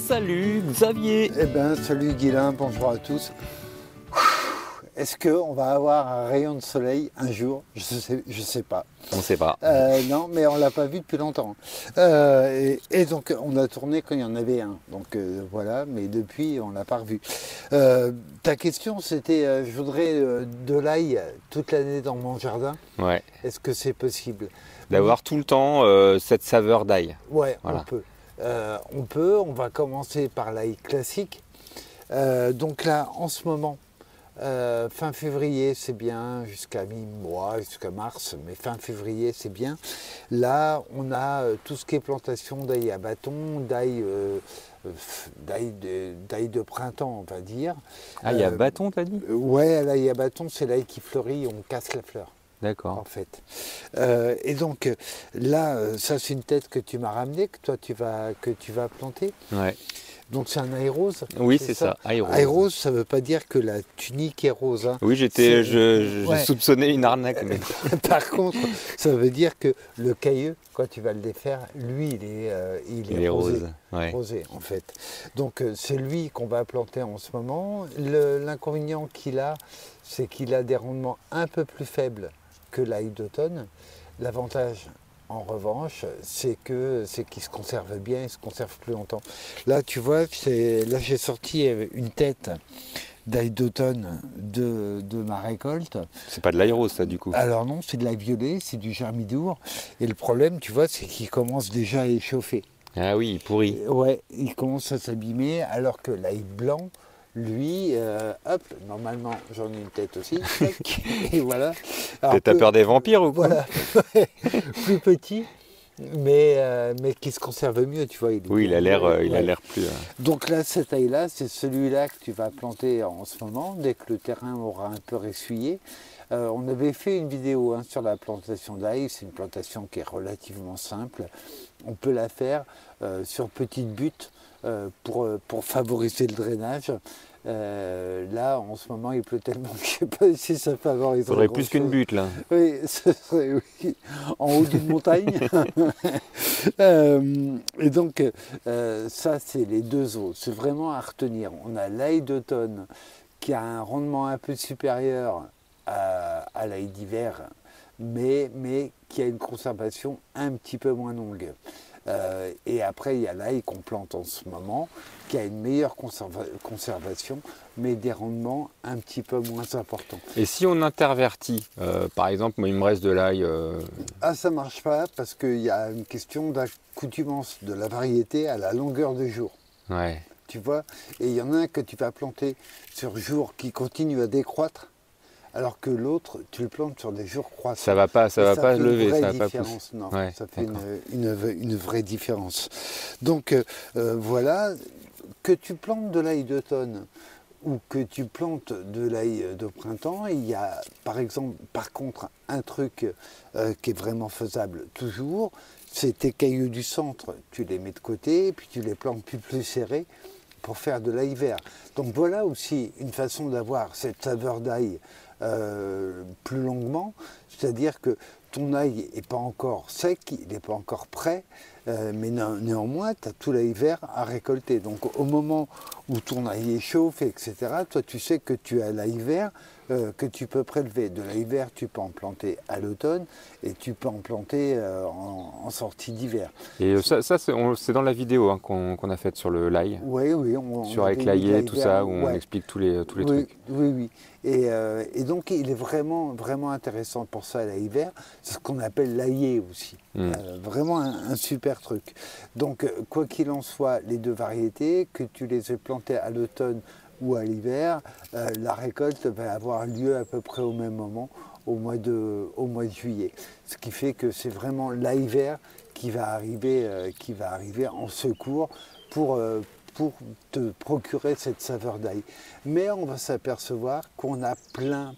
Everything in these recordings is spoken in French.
Salut Xavier. Eh bien, salut Guilain, bonjour à tous. Est-ce qu'on va avoir un rayon de soleil un jour? Je sais pas. On ne sait pas. Non, mais on ne l'a pas vu depuis longtemps. Et donc, on a tourné quand il y en avait un. Donc voilà, mais depuis, on ne l'a pas revu. Ta question, c'était, je voudrais de l'ail toute l'année dans mon jardin. Ouais. Est-ce que c'est possible? D'avoir tout le temps cette saveur d'ail. Ouais, Voilà. on peut. On va commencer par l'ail classique. Donc là, en ce moment, fin février, c'est bien, jusqu'à mi-mois, jusqu'à mars, mais fin février, c'est bien. Là, on a tout ce qui est plantation d'ail à bâton, d'ail de printemps, on va dire. Ah, il y a bâton, t'as dit? Ouais, l'ail à bâton, c'est l'ail qui fleurit, on casse la fleur. D'accord. En fait. Et donc là, ça c'est une tête que tu m'as ramenée, que tu vas planter. Ouais. Donc c'est un ail rose. Oui, c'est ça, ail rose. Ail rose, ça ne veut pas dire que la tunique est rose. Hein. Oui, je Ouais. soupçonnais une arnaque. Mais... Par contre, ça veut dire que le cailleux, quand tu vas le défaire, lui, il est rosé. rose. Ouais. Rosé, en fait. Donc c'est lui qu'on va planter en ce moment. L'inconvénient qu'il a, c'est qu'il a des rendements un peu plus faibles que l'ail d'automne. L'avantage, en revanche, c'est qu'il se conserve bien, il se conserve plus longtemps. Là, tu vois, là j'ai sorti une tête d'ail d'automne de ma récolte. C'est pas de l'ail rose, ça, du coup. Alors non, c'est de l'ail violet, c'est du germidour. Et le problème, tu vois, c'est qu'il commence déjà à échauffer. Ah oui, il pourrit. Ouais, il commence à s'abîmer, alors que l'ail blanc, lui, hop, normalement, j'en ai une tête aussi, tac, et voilà. Alors T'as peur des vampires ou quoi? Voilà, plus petit, mais qui se conserve mieux, tu vois. Oui, il a l'air plus... Donc là, cet ail-là, c'est celui-là que tu vas planter en ce moment, dès que le terrain aura un peu ressuyé. On avait fait une vidéo sur la plantation d'ail, c'est une plantation qui est relativement simple. On peut la faire sur petite butte pour favoriser le drainage. Là, en ce moment, il pleut tellement que je ne sais pas si ça favorise. Il faudrait plus qu'une butte, là. Oui, ce serait oui, en haut d'une montagne. Et donc, ça, c'est les deux eaux. C'est vraiment à retenir. On a l'ail d'automne qui a un rendement un peu supérieur à l'ail d'hiver, mais qui a une conservation un petit peu moins longue. Et après, il y a l'ail qu'on plante en ce moment, qui a une meilleure conservation, mais des rendements un petit peu moins importants. Et si on intervertit, par exemple, moi, il me reste de l'ail... Ah, ça ne marche pas, parce qu'il y a une question d'accoutumance de la variété à la longueur de jour. Ouais. Tu vois, et il y en a un que tu vas planter sur jour qui continue à décroître, alors que l'autre, tu le plantes sur des jours croissants. Ça va pas se lever, ça va pas pousser. Non, ouais, ça fait une vraie différence. Donc voilà, que tu plantes de l'ail d'automne ou que tu plantes de l'ail de printemps, il y a par contre un truc qui est vraiment faisable toujours, c'est tes cailloux du centre, tu les mets de côté, puis tu les plantes plus serrés pour faire de l'ail vert. Donc voilà aussi une façon d'avoir cette saveur d'ail plus longuement, c'est-à-dire que ton ail n'est pas encore sec, il n'est pas encore prêt, mais néanmoins, tu as tout l'ail vert à récolter. Donc au moment où ton ail échauffe, etc., toi tu sais que tu as l'ail vert que tu peux prélever. De l'ail vert, tu peux en planter à l'automne et tu peux en planter en sortie d'hiver. Et ça c'est dans la vidéo qu'on a faite sur le l'ail. Oui, oui. Sur avec l'ail, tout ça, où on explique tous les trucs. Oui. Et donc, il est vraiment, vraiment intéressant pour ça, l'ail vert. C'est ce qu'on appelle l'aillé aussi. Vraiment un super truc. Donc, quoi qu'il en soit, les deux variétés, que tu les aies plantées à l'automne ou à l'hiver, la récolte va avoir lieu à peu près au même moment, au mois de juillet. Ce qui fait que c'est vraiment l'ail vert qui va arriver en secours pour te procurer cette saveur d'ail. Mais on va s'apercevoir qu'on a plein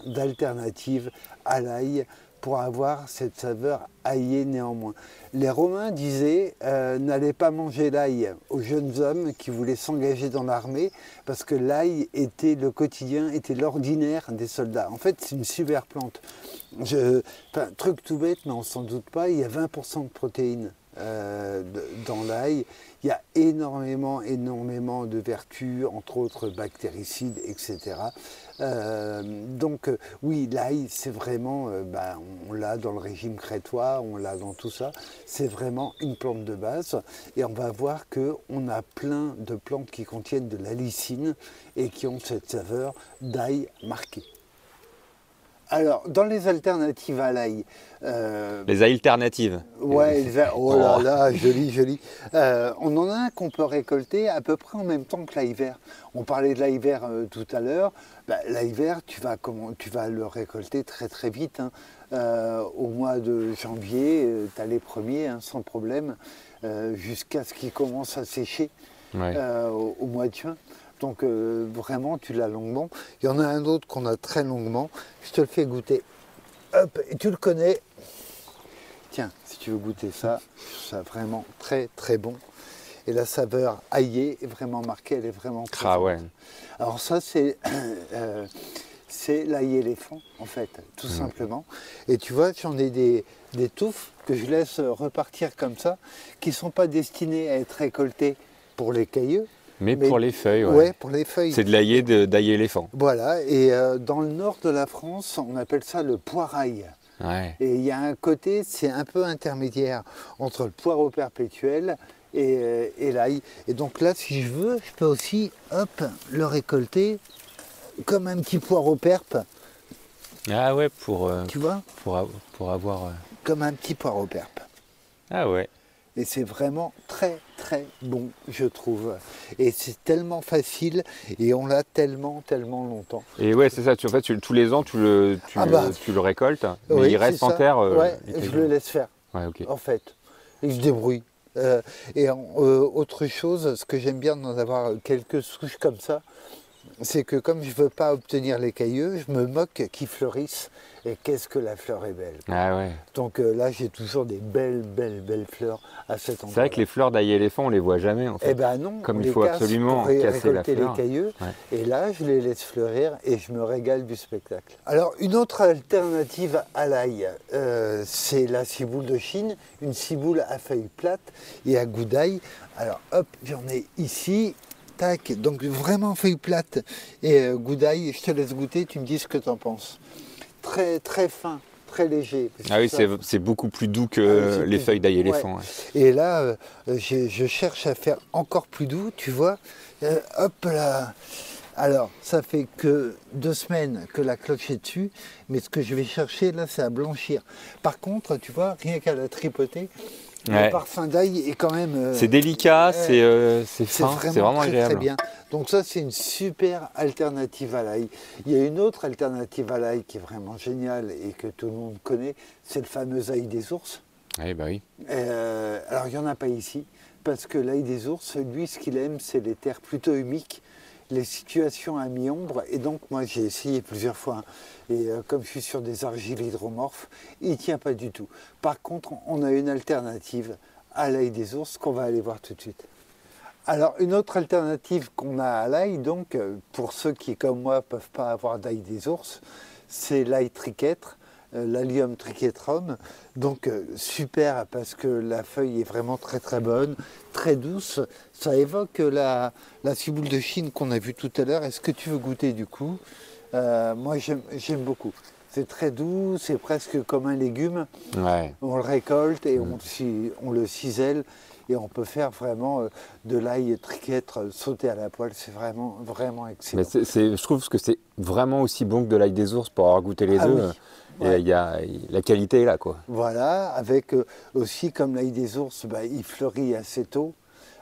d'alternatives à l'ail pour avoir cette saveur aillée néanmoins. Les Romains disaient n'allez pas manger l'ail aux jeunes hommes qui voulaient s'engager dans l'armée parce que l'ail était le quotidien, était l'ordinaire des soldats. En fait, c'est une super plante. Truc tout bête, mais on s'en doute pas, il y a 20% de protéines dans l'ail. Il y a énormément de vertus, entre autres bactéricides, etc. Oui, l'ail, c'est vraiment, on l'a dans le régime crétois, on l'a dans tout ça. C'est vraiment une plante de base. Et on va voir qu'on a plein de plantes qui contiennent de l'alicine et qui ont cette saveur d'ail marquée. Alors, dans les alternatives à l'ail... les alternatives. Ouais, oh là là, joli, joli. On en a un qu'on peut récolter à peu près en même temps que l'ail vert. On parlait de l'ail vert tout à l'heure. L'ail vert, tu vas le récolter très très vite. Hein. Au mois de janvier, tu as les premiers, hein, sans problème, jusqu'à ce qu'ils commencent à sécher au mois de juin. Donc vraiment, tu l'as longuement. Il y en a un autre qu'on a très longuement. Je te le fais goûter. Hop, et tu le connais. Tiens, si tu veux goûter ça, c'est vraiment très très bon. Et la saveur aillée est vraiment marquée, elle est vraiment très forte. Ouais. Alors ça, c'est l'ail éléphant, en fait, tout simplement. Et tu vois, j'en ai des touffes que je laisse repartir comme ça, qui ne sont pas destinées à être récoltées pour les cailleux. Mais pour les feuilles, ouais, pour les feuilles. C'est de l'ail d'ail éléphant. Voilà, et dans le nord de la France, on appelle ça le poirail. Ouais. Et il y a un côté, c'est un peu intermédiaire entre le poireau perpétuel et l'ail. Et donc là, si je veux, je peux aussi, hop, le récolter comme un petit poireau perp. Ah ouais, tu vois, pour avoir... comme un petit poireau perp. Ah ouais. Et c'est vraiment très très bon, je trouve. Et c'est tellement facile et on l'a tellement longtemps. Et ouais, c'est ça. En fait, tous les ans, tu le récoltes, mais oui, il reste en terre. Ouais, je le laisse faire. Ouais, ok. En fait, il se débrouille. Autre chose, ce que j'aime bien d'en avoir quelques souches comme ça, c'est que comme je ne veux pas obtenir les cailleux, je me moque qu'ils fleurissent. Et qu'est-ce que la fleur est belle. Ah ouais. Donc là, j'ai toujours des belles fleurs à cet endroit. C'est vrai que les fleurs d'ail éléphant, on les voit jamais en fait. Eh ben non, comme on il faut absolument casser la fleur. Les cailleux. Ouais. Et là, je les laisse fleurir et je me régale du spectacle. Alors, une autre alternative à l'ail, c'est la ciboule de Chine, une ciboule à feuilles plates et à goût d'ail. Alors, hop, j'en ai ici. Tac, donc vraiment feuilles plates et goût d'ail. Je te laisse goûter, tu me dis ce que tu en penses. Très très fin, très léger. Ah oui, c'est beaucoup plus doux que les feuilles d'ail éléphant. Ouais. Et là, je cherche à faire encore plus doux, tu vois. Hop là. Alors, ça fait que 2 semaines que la cloche est dessus, mais ce que je vais chercher là, c'est à blanchir. Par contre, tu vois, rien qu'à la tripoter, le parfum d'ail est quand même... c'est délicat, c'est fin, c'est vraiment très, agréable. Très bien. Donc ça, c'est une super alternative à l'ail. Il y a une autre alternative à l'ail qui est vraiment géniale et que tout le monde connaît, c'est le fameux ail des ours. Oui, bah oui. Alors, il n'y en a pas ici, parce que l'ail des ours, lui, ce qu'il aime, c'est les terres plutôt humiques, les situations à mi-ombre. Et donc, moi, j'ai essayé plusieurs fois. Hein, et comme je suis sur des argiles hydromorphes, il ne tient pas du tout. Par contre, on a une alternative à l'ail des ours qu'on va aller voir tout de suite. Alors, une autre alternative qu'on a à l'ail, donc, pour ceux qui, comme moi, ne peuvent pas avoir d'ail des ours, c'est l'ail trichètre, l'Allium trichètrum. Donc, super, parce que la feuille est vraiment très très bonne, très douce. Ça évoque la ciboule de Chine qu'on a vue tout à l'heure. Est-ce que tu veux goûter du coup? Moi, j'aime beaucoup. C'est très doux, c'est presque comme un légume. Ouais. On le récolte et on le cisèle. Et on peut faire vraiment de l'ail trichètre sauté à la poêle. C'est vraiment, vraiment excellent. Mais je trouve que c'est vraiment aussi bon que de l'ail des ours pour avoir goûté les deux. Oui. Ouais. La qualité est là, quoi. Voilà, avec aussi, comme l'ail des ours, il fleurit assez tôt.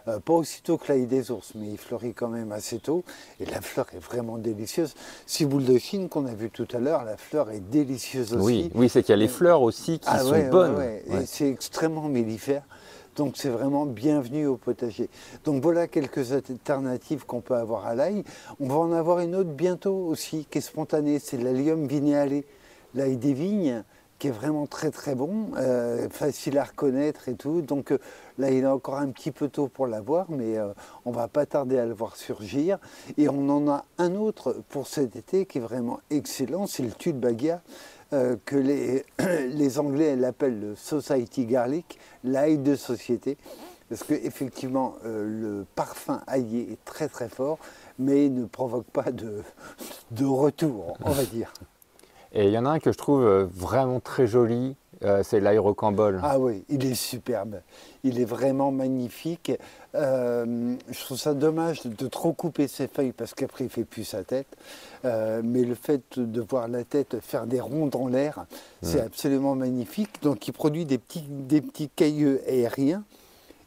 Pas aussitôt que l'ail des ours, mais il fleurit quand même assez tôt. Et la fleur est vraiment délicieuse. Ciboule de Chine qu'on a vu tout à l'heure, la fleur est délicieuse aussi. Oui, c'est qu'il y a les fleurs aussi qui sont bonnes. Ouais. Et c'est extrêmement mellifère. Donc c'est vraiment bienvenu au potager. Donc voilà quelques alternatives qu'on peut avoir à l'ail. On va en avoir une autre bientôt aussi, qui est spontanée. C'est l'Allium vineale, l'ail des vignes, qui est vraiment très très bon, facile à reconnaître et tout. Donc là, il est encore un petit peu tôt pour l'avoir, mais on va pas tarder à le voir surgir. Et on en a un autre pour cet été qui est vraiment excellent, c'est le tulbagia. que les Anglais l'appellent le Society Garlic, l'ail de société, parce qu'effectivement, le parfum aillé est très très fort, mais il ne provoque pas de retour, on va dire. Et il y en a un que je trouve vraiment très joli, c'est l'ail rocambole. Ah oui, il est superbe. Il est vraiment magnifique. Je trouve ça dommage de trop couper ses feuilles parce qu'après il ne fait plus sa tête. Mais le fait de voir la tête faire des ronds dans l'air, c'est absolument magnifique. Donc il produit des petits cailleux aériens.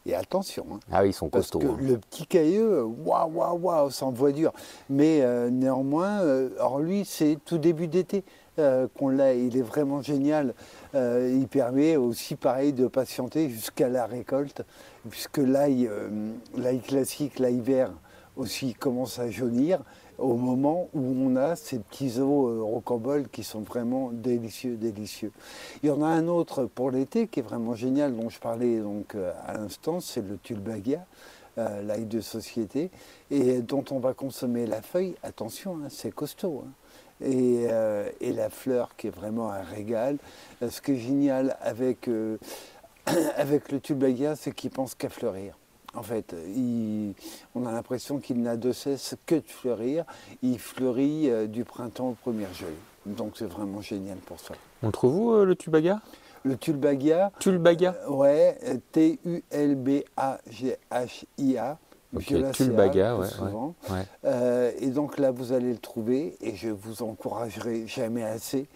Et attention, hein, ah oui, ils sont costauds. Parce que le petit cailleux, waouh, waouh, waouh, ça envoie dur. Mais néanmoins, alors lui, c'est tout début d'été qu'on l'a. Il est vraiment génial. Il permet aussi, pareil, de patienter jusqu'à la récolte, puisque l'ail classique, l'ail vert aussi commence à jaunir au moment où on a ces petits os rocamboles qui sont vraiment délicieux, délicieux. Il y en a un autre pour l'été qui est vraiment génial, dont je parlais donc à l'instant, c'est le tulbagia, l'ail de société, et dont on va consommer la feuille, attention, hein, c'est costaud. Hein. Et la fleur qui est vraiment un régal. Ce qui est génial avec, avec le tulbagia, c'est qu'il pense qu'à fleurir. En fait, on a l'impression qu'il n'a de cesse que de fleurir. Il fleurit du printemps au premier gelée. Donc c'est vraiment génial pour ça. On le trouve où le tulbagia? Le tulbagia. Tulbagia ouais, Tulbagia. Ok, tulbagia, ouais, souvent. Ouais. Et donc là, vous allez le trouver, et je vous encouragerai jamais assez,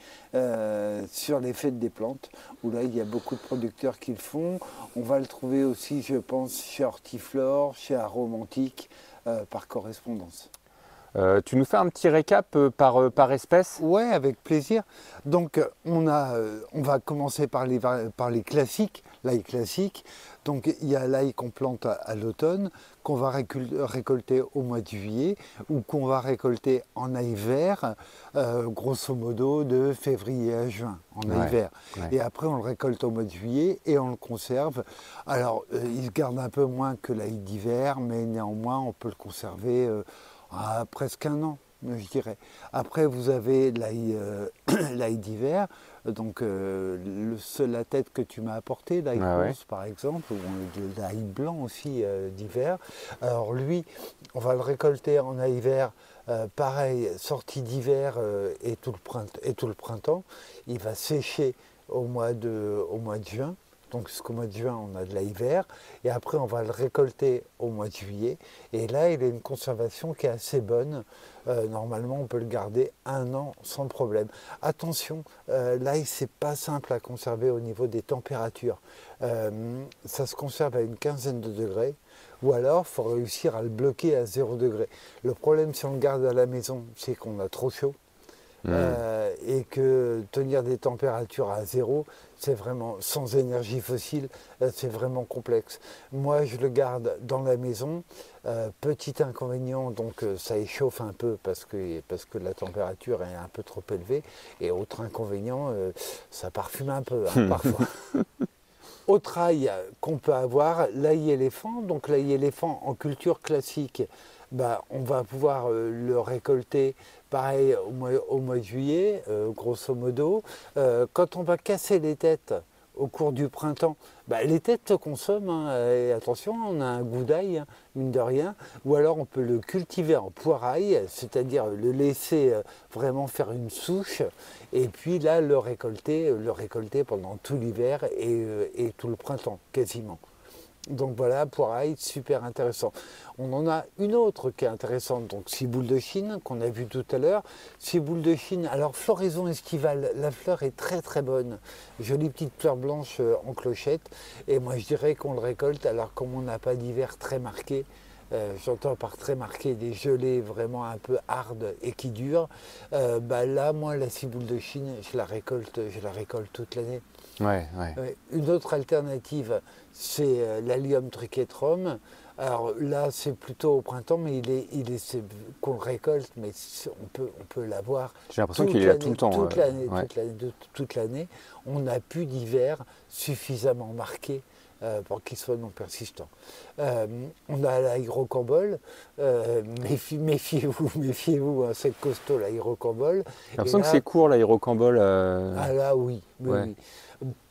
sur les fêtes des plantes, où là, il y a beaucoup de producteurs qui le font. On va le trouver aussi, je pense, chez Hortiflore, chez Aromantique, par correspondance. Tu nous fais un petit récap par espèce? Ouais, avec plaisir. Donc, on va commencer par les classiques, l'ail classique. Donc, il y a l'ail qu'on plante à l'automne, qu'on va récolter au mois de juillet, ou qu'on va récolter en ail vert, grosso modo de février à juin, en ail vert. Ouais. Et après, on le récolte au mois de juillet et on le conserve. Alors, il se garde un peu moins que l'ail d'hiver, mais néanmoins, on peut le conserver à presque un an, je dirais. Après, vous avez l'ail d'hiver, donc la tête que tu m'as apportée, l'ail rose par exemple, ou l'ail blanc aussi d'hiver. Alors lui, on va le récolter en ail vert, pareil, sortie d'hiver et tout le printemps. Il va sécher au mois de juin. Donc jusqu'au mois de juin, on a de l'ail vert. Et après, on va le récolter au mois de juillet. Et là, il a une conservation qui est assez bonne. Normalement, on peut le garder un an sans problème. Attention, l'ail, c'est pas simple à conserver au niveau des températures. Ça se conserve à une quinzaine de degrés. Ou alors, il faut réussir à le bloquer à 0 degré. Le problème, si on le garde à la maison, c'est qu'on a trop chaud. Et que tenir des températures à 0, c'est vraiment sans énergie fossile, c'est vraiment complexe. Moi, je le garde dans la maison. Petit inconvénient, donc ça échauffe un peu parce que la température est un peu trop élevée. Et autre inconvénient, ça parfume un peu parfois. Autre ail qu'on peut avoir, l'ail éléphant. Donc l'ail éléphant en culture classique, on va pouvoir le récolter pareil au mois de juillet, grosso modo. Quand on va casser les têtes au cours du printemps, les têtes se consomment, hein, et attention, on a un goût d'ail, hein, mine de rien. Ou alors on peut le cultiver en poirail, c'est-à-dire le laisser vraiment faire une souche, et puis là le récolter pendant tout l'hiver et tout le printemps, quasiment. Donc voilà, poirail, super intéressant. On en a une autre qui est intéressante, donc ciboule de Chine, qu'on a vu tout à l'heure. Ciboule de Chine, alors floraison estivale, la fleur est très très bonne. Jolie petite fleur blanche en clochette. Et moi je dirais qu'on le récolte, alors comme on n'a pas d'hiver très marqué, j'entends par très marqué des gelées vraiment un peu hardes et qui durent, là moi la ciboule de Chine, je la récolte toute l'année. Ouais. Une autre alternative, c'est l'Allium trichotrum. Alors là, c'est plutôt au printemps, mais c'est qu'on récolte, mais on peut l'avoir. J'ai l'impression qu'il est là tout le temps. Toute l'année. On n'a plus d'hiver suffisamment marqué pour qu'il soit non persistant. On a l'ail rocambole, méfiez-vous, méfiez-vous, hein, c'est costaud l'ail rocambole. J'ai l'impression que c'est court l'ail rocambole. Ah là oui, oui.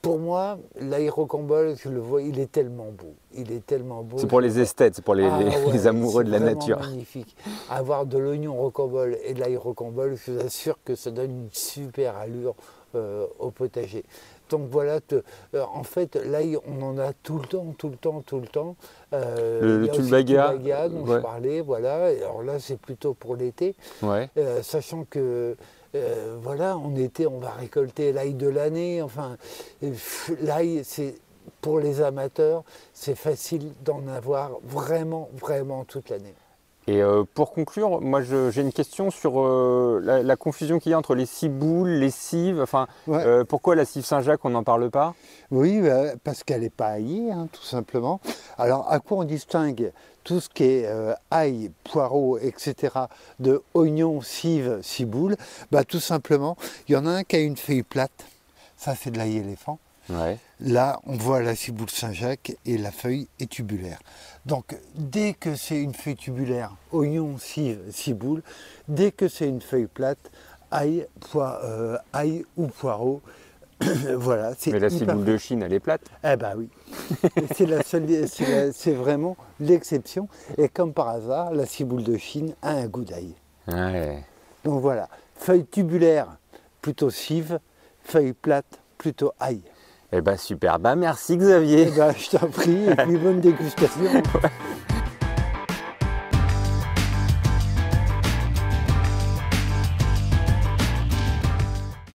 Pour moi, l'ail rocambole, je le vois, il est tellement beau. Il est tellement beau. C'est pour les esthètes, c'est pour les amoureux de la nature. C'est magnifique. Avoir de l'oignon rocambole et de l'ail rocambole, je vous assure que ça donne une super allure au potager. Donc voilà, en fait, l'ail, on en a tout le temps, tout le temps, tout le temps. Le tulbaga dont je parlais, voilà. Et alors là, c'est plutôt pour l'été. Sachant que voilà, en été, on va récolter l'ail de l'année. Enfin, l'ail, c'est pour les amateurs, c'est facile d'en avoir vraiment, vraiment toute l'année. Et pour conclure, moi j'ai une question sur la confusion qu'il y a entre les ciboules, les cives. Enfin, pourquoi la cive Saint-Jacques, on n'en parle pas? Oui, parce qu'elle n'est pas aillée, hein, tout simplement. Alors, à quoi on distingue tout ce qui est ail, poireau, etc., de oignon, cive, ciboule? Tout simplement, il y en a un qui a une feuille plate. Ça, c'est de l'ail éléphant. Là, on voit la ciboule Saint-Jacques et la feuille est tubulaire. Donc, dès que c'est une feuille tubulaire, oignon, cive, ciboule, dès que c'est une feuille plate, ail ou poireau, voilà. Mais la ciboule de Chine, elle est plate? Eh ben oui. C'est vraiment l'exception. Et comme par hasard, la ciboule de Chine a un goût d'ail. Donc voilà, feuille tubulaire, plutôt cive, feuille plate, plutôt ail. Eh ben super, merci Xavier. Je t'en prie, et puis bonne dégustation.